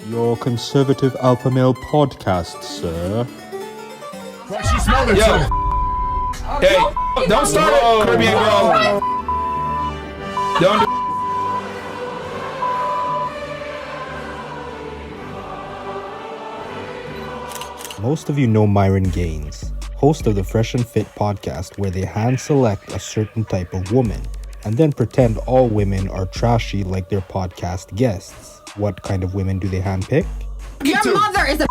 Your conservative alpha male podcast, sir. Why she smelled it? Yo. Hey, don't start it, Caribbean girl. Don't do Most of you know Myron Gaines, host of the Fresh and Fit podcast, where they hand select a certain type of woman and then pretend all women are trashy like their podcast guests. What kind of women do they handpick? Your mother is a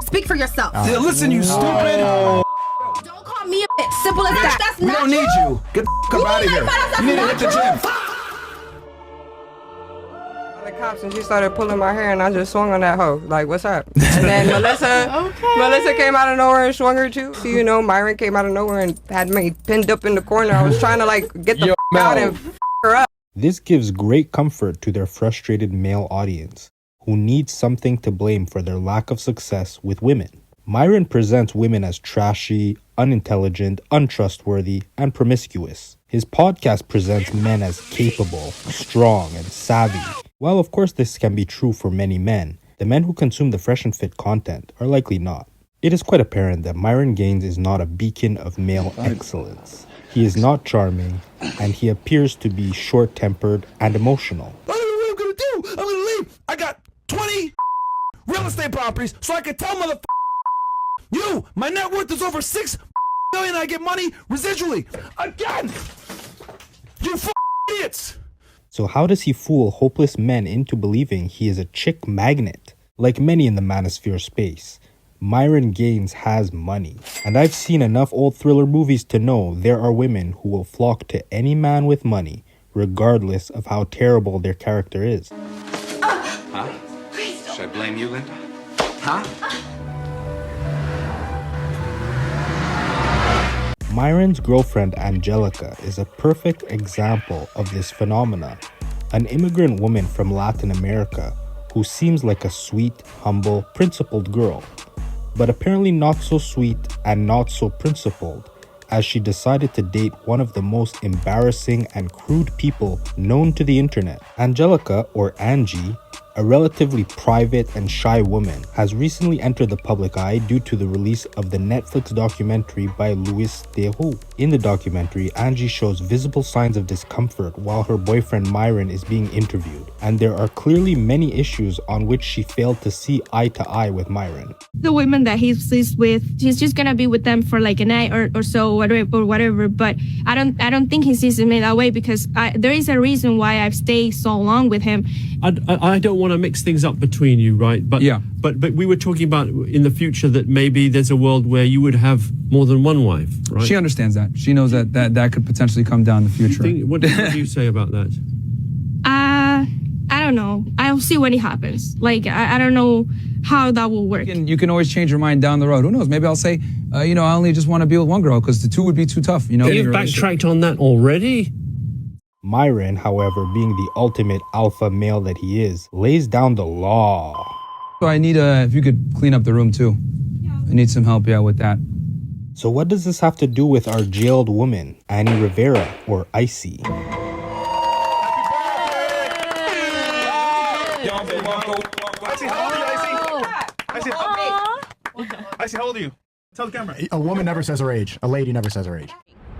Speak for yourself. Listen, you stupid. Don't call me a bitch. Simple as that. That's We not don't need you. Get the fuck out of here. You need to hit the gym. The cops and she started pulling my hair and I just swung on that hoe. Like, what's up? And then Melissa came out of nowhere and swung her too. So, you know, Myron came out of nowhere and had me pinned up in the corner. I was trying to like get the out and her up. This gives great comfort to their frustrated male audience, who needs something to blame for their lack of success with women. Myron presents women as trashy, unintelligent, untrustworthy, and promiscuous. His podcast presents men as capable, strong, and savvy. While of course this can be true for many men, the men who consume the Fresh and Fit content are likely not. It is quite apparent that Myron Gaines is not a beacon of male excellence. He is not charming, and he appears to be short-tempered and emotional. I don't know what I'm gonna do. I'm gonna leave. I got 20 real estate properties, so I can tell you, my net worth is over $6 million. I get money residually. Again, you idiots. So how does he fool hopeless men into believing he is a chick magnet? Like many in the manosphere space, Myron Gaines has money. And I've seen enough old thriller movies to know there are women who will flock to any man with money, regardless of how terrible their character is. Huh? Should I blame you, Linda? Huh? Myron's girlfriend Angelica is a perfect example of this phenomena. An immigrant woman from Latin America who seems like a sweet, humble, principled girl, but apparently not so sweet and not so principled, as she decided to date one of the most embarrassing and crude people known to the internet. Angelica, or Angie, a relatively private and shy woman, has recently entered the public eye due to the release of the Netflix documentary by Louis Theroux. In the documentary, Angie shows visible signs of discomfort while her boyfriend Myron is being interviewed, and there are clearly many issues on which she failed to see eye to eye with Myron. The women that he's with, he's just gonna be with them for like a night or so, whatever. But I don't think he sees me that way, because there is a reason why I've stayed so long with him. I don't want to mix things up between you, right? But yeah. But we were talking about in the future that maybe there's a world where you would have more than one wife, right? She understands that. She knows that could potentially come down in the future. What do you say about that? I don't know. I'll see when it happens. Like, I don't know how that will work. You can always change your mind down the road. Who knows? Maybe I'll say, I only just want to be with one girl, because the two would be too tough. You've backtracked on that already? Myron, however, being the ultimate alpha male that he is, lays down the law. So I need if you could clean up the room too. Yeah. I need some help, with that. So what does this have to do with our jailed woman, Annie Rivera, or Icy? Icy, how old are you? Tell the camera. A woman never says her age. A lady never says her age.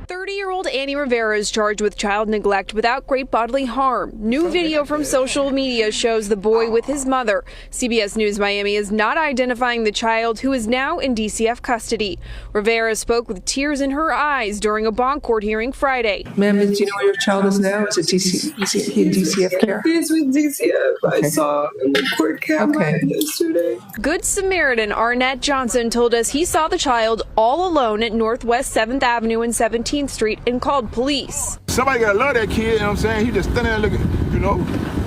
30-year-old Annie Rivera is charged with child neglect without great bodily harm. New video from social media shows the boy with his mother. CBS News Miami is not identifying the child, who is now in DCF custody. Rivera spoke with tears in her eyes during a bond court hearing Friday. Ma'am, do you know where your child is now? Is it DCF care? He's with DCF. Okay. I saw him in the court camera yesterday. Good Samaritan Arnett Johnson told us he saw the child all alone at Northwest 7th Avenue and 17th Street and called police. Somebody gotta love that kid, you know what I'm saying? He just standing there looking,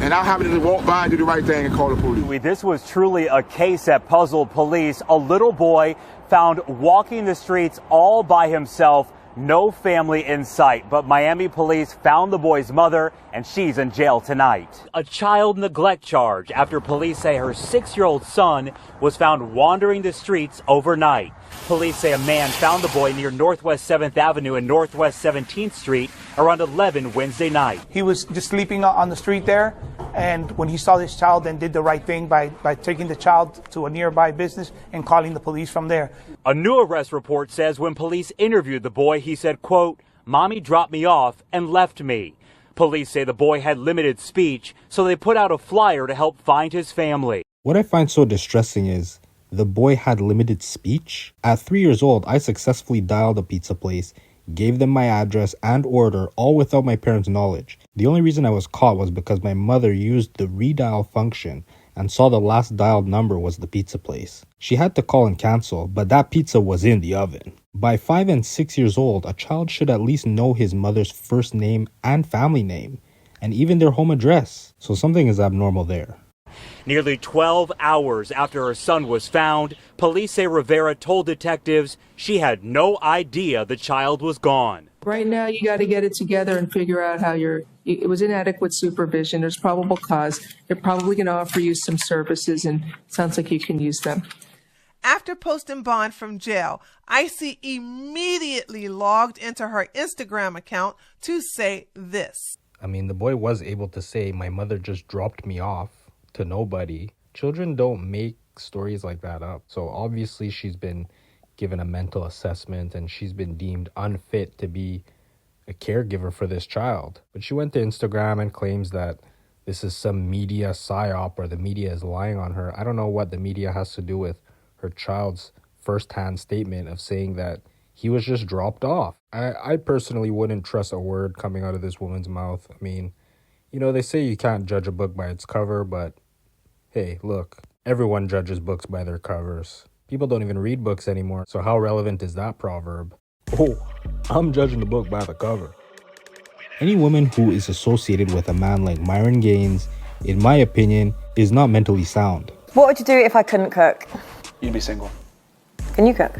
and I happened to walk by and do the right thing and call the police. This was truly a case that puzzled police. A little boy found walking the streets all by himself, no family in sight. But Miami police found the boy's mother, and she's in jail tonight. A child neglect charge after police say her 6-year-old son was found wandering the streets overnight. Police say a man found the boy near Northwest 7th Avenue and Northwest 17th Street around 11 Wednesday night. He was just sleeping on the street there, And when he saw this child, then did the right thing by taking the child to a nearby business and calling the police from there. A new arrest report says when police interviewed the boy, he said, quote, "Mommy dropped me off and left me." Police say the boy had limited speech, so they put out a flyer to help find his family. What I find so distressing is the boy had limited speech. At 3 years old, I successfully dialed a pizza place, gave them my address and order, all without my parents' knowledge. The only reason I was caught was because my mother used the redial function and saw the last dialed number was the pizza place. She had to call and cancel, but that pizza was in the oven. By 5 and 6 years old, a child should at least know his mother's first name and family name, and even their home address. So something is abnormal there. Nearly 12 hours after her son was found, police say Rivera told detectives she had no idea the child was gone. Right now, you got to get it together and figure out how it was inadequate supervision. There's probable cause. They're probably going to offer you some services, and it sounds like you can use them. After posting bond from jail, Icy immediately logged into her Instagram account to say this. I mean, the boy was able to say, "My mother just dropped me off," to nobody. Children don't make stories like that up. So obviously she's been given a mental assessment and she's been deemed unfit to be a caregiver for this child. But she went to Instagram and claims that this is some media psyop or the media is lying on her. I don't know what the media has to do with her child's first-hand statement of saying that he was just dropped off. I personally wouldn't trust a word coming out of this woman's mouth. I mean, you know, they say you can't judge a book by its cover, but hey, look, everyone judges books by their covers. People don't even read books anymore, so how relevant is that proverb? Oh, I'm judging the book by the cover. Any woman who is associated with a man like Myron Gaines, in my opinion, is not mentally sound. What would you do if I couldn't cook? You'd be single. Can you cook?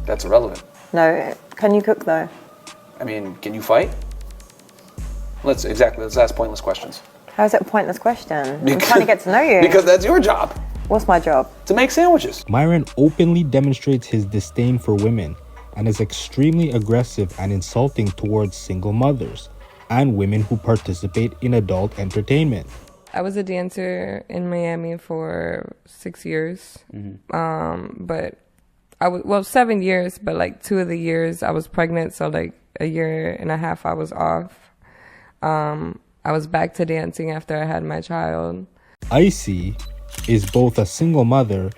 That's irrelevant. No. Can you cook though? I mean, can you fight? Let's ask pointless questions. How is it a pointless question? I'm trying to get to know you. Because that's your job. What's my job? To make sandwiches. Myron openly demonstrates his disdain for women and is extremely aggressive and insulting towards single mothers and women who participate in adult entertainment. I was a dancer in Miami for 6 years. But I was 7 years, but like 2 of the years I was pregnant, so like a year and a half I was off. I was back to dancing after I had my child. Icy is both a single mother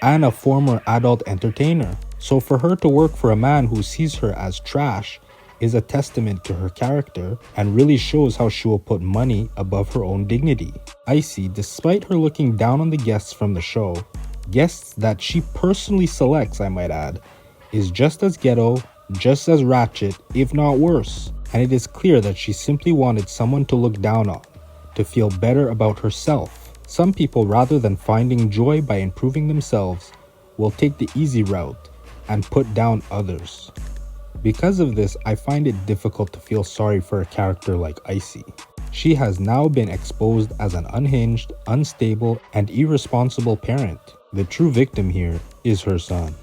and a former adult entertainer. So for her to work for a man who sees her as trash is a testament to her character and really shows how she will put money above her own dignity. Icy, despite her looking down on the guests from the show, guests that she personally selects, I might add, is just as ghetto, just as ratchet, if not worse. And it is clear that she simply wanted someone to look down on, to feel better about herself. Some people, rather than finding joy by improving themselves, will take the easy route and put down others. Because of this, I find it difficult to feel sorry for a character like Icy. She has now been exposed as an unhinged, unstable, and irresponsible parent. The true victim here is her son.